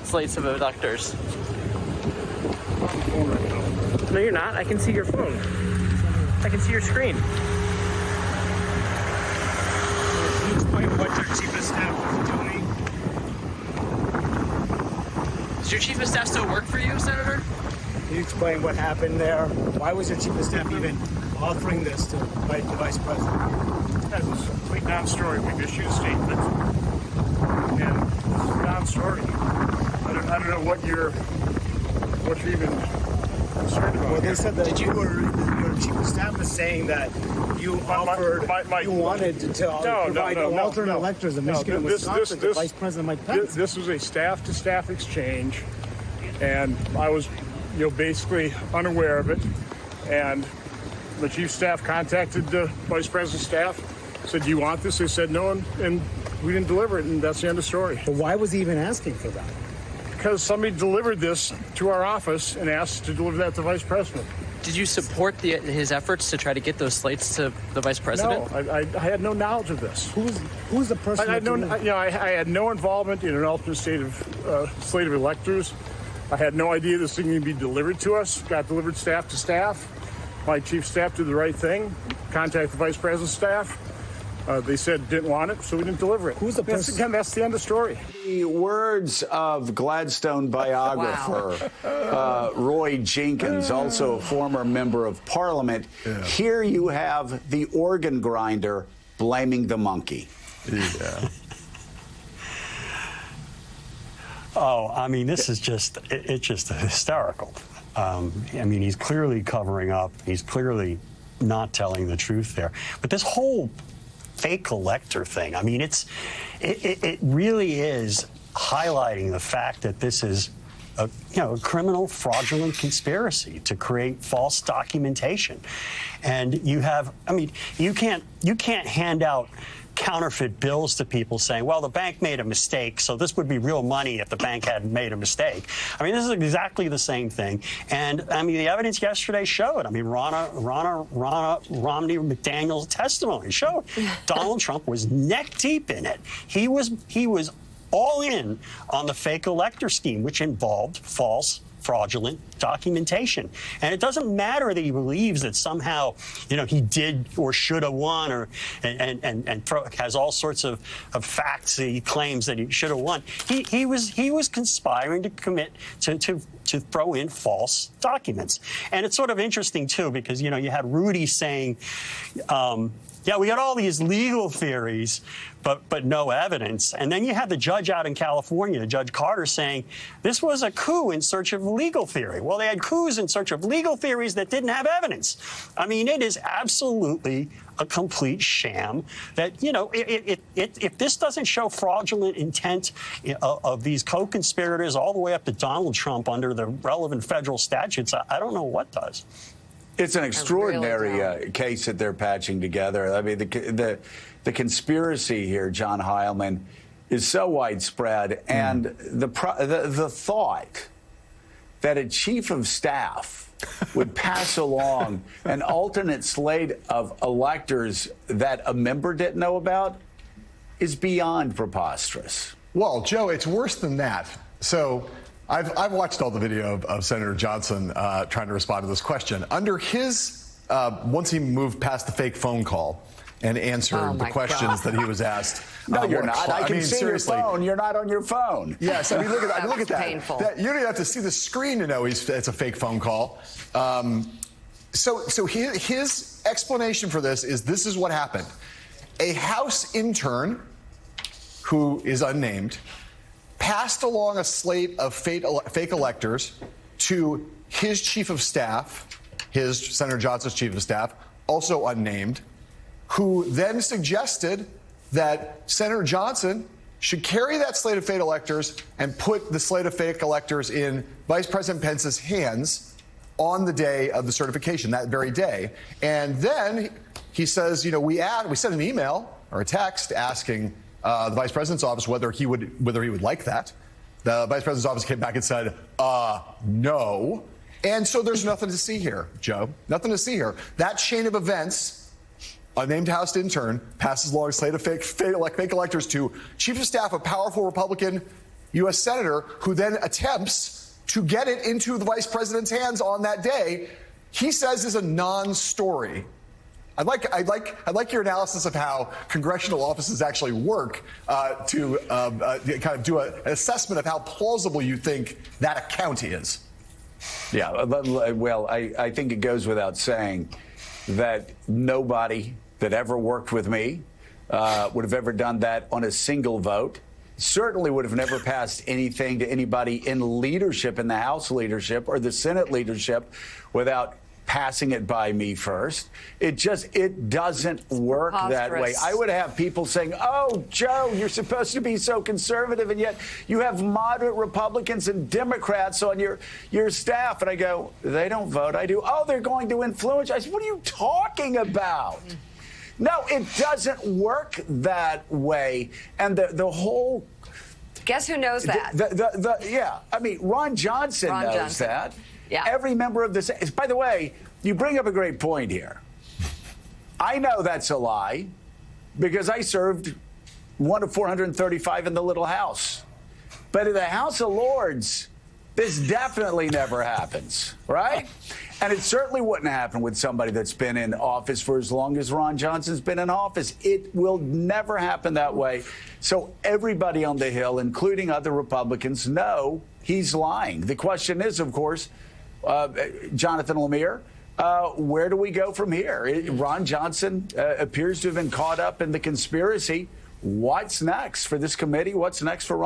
slates of electors. No, you're not. I can see your phone. I can see your screen. Can you explain what your chief of staff was doing? Does your chief of staff still work for you, Senator? Can you explain what happened there? Why was your chief of staff even offering this to the vice president? That's a complete non-story. We've issued a statement, and this is a non-story. I don't know what you're even concerned about. Well, they said that your chief of staff was saying that you offered, you wanted to provide alternate electors in Michigan and Wisconsin to Vice President Mike Pence. This was a staff-to-staff exchange, and I was, basically unaware of it. And the chief of staff contacted the vice president's staff, said, "Do you want this?" They said no, and we didn't deliver it, and that's the end of the story. But why was he even asking for that? Because somebody delivered this to our office and asked to deliver that to the vice president. Did you support his efforts to try to get those slates to the vice president? No, I had no knowledge of this. Who's the person? I had no involvement in an alternate slate of electors. I had no idea this thing would be delivered to us. Got delivered staff to staff. My chief of staff did the right thing. Contacted the vice president's staff. They said didn't want it, so we didn't deliver it. Who's the person? Again, that's the end of the story. The words of Gladstone biographer Roy Jenkins, also a former member of Parliament. Yeah. Here you have the organ grinder blaming the monkey. Yeah. Oh, I mean, this is just, it's just hysterical. I mean, he's clearly covering up. He's clearly not telling the truth there. But this whole fake elector thing, I mean, it really is highlighting the fact that this is a criminal, fraudulent conspiracy to create false documentation. And you have, I mean, you can't hand out counterfeit bills to people saying, well, the bank made a mistake, so this would be real money if the bank hadn't made a mistake. I mean, this is exactly the same thing. And I mean, the evidence yesterday showed. I mean, Romney McDaniel's testimony showed Donald Trump was neck deep in it. He was all in on the fake elector scheme, which involved false, fraudulent documentation. And it doesn't matter that he believes that somehow, he did or should have won, and has all sorts of facts that he claims that he should have won. He was conspiring to commit to throw in false documents. And it's sort of interesting too, because you had Rudy saying, yeah, we got all these legal theories, but no evidence. And then you had the judge out in California, Judge Carter, saying this was a coup in search of legal theory. Well, they had coups in search of legal theories that didn't have evidence. I mean, it is absolutely a complete sham that, if this doesn't show fraudulent intent of these co-conspirators all the way up to Donald Trump under the relevant federal statutes, I don't know what does. It's an extraordinary case that they're patching together. I mean, the conspiracy here, John Heilemann, is so widespread, and the thought that a chief of staff would pass along an alternate slate of electors that a member didn't know about is beyond preposterous. Well, Joe, it's worse than that. So I've watched all the video of Senator Johnson trying to respond to this question. Under his, once he moved past the fake phone call and answered the questions that he was asked. No, you're not. I can see your phone. You're not on your phone. Yes, I mean, look at that. Look at that. Painful. You don't even have to see the screen to know it's a fake phone call. So his explanation for this is what happened. A House intern, who is unnamed, passed along a slate of fake electors to his chief of staff, Senator Johnson's chief of staff, also unnamed, who then suggested that Senator Johnson should carry that slate of fake electors and put the slate of fake electors in Vice President Pence's hands on the day of the certification, that very day. And then he says, we sent an email or a text asking the Vice President's office whether he would like that. The Vice President's office came back and said, no. And so there's nothing to see here, Joe. Nothing to see here. That chain of events, unnamed House intern passes along a slate of fake electors to chief of staff, a powerful Republican, U.S. senator who then attempts to get it into the vice president's hands on that day, he says is a non-story. I'd like your analysis of how congressional offices actually work to kind of do an assessment of how plausible you think that account is. Yeah, well, I think it goes without saying that nobody that ever worked with me would have ever done that on a single vote. Certainly would have never passed anything to anybody in leadership, in the House leadership or the Senate leadership, without passing it by me first. It doesn't work that way. I would have people saying, oh, Joe, you're supposed to be so conservative, and yet you have moderate Republicans and Democrats on your staff. And I go, they don't vote. I do. Oh, they're going to influence. I said, what are you talking about? No, it doesn't work that way. And the whole... Guess who knows that? Yeah. I mean, Ron Johnson knows that. Yeah. Every member of this. By the way, you bring up a great point here. I know that's a lie because I served one of 435 in the little house. But in the House of Lords, this definitely never happens, right? And it certainly wouldn't happen with somebody that's been in office for as long as Ron Johnson's been in office. It will never happen that way. So everybody on the Hill, including other Republicans, know he's lying. The question is, of course, Jonathan Lemire, where do we go from here? Ron Johnson appears to have been caught up in the conspiracy. What's next for this committee? What's next for Ron?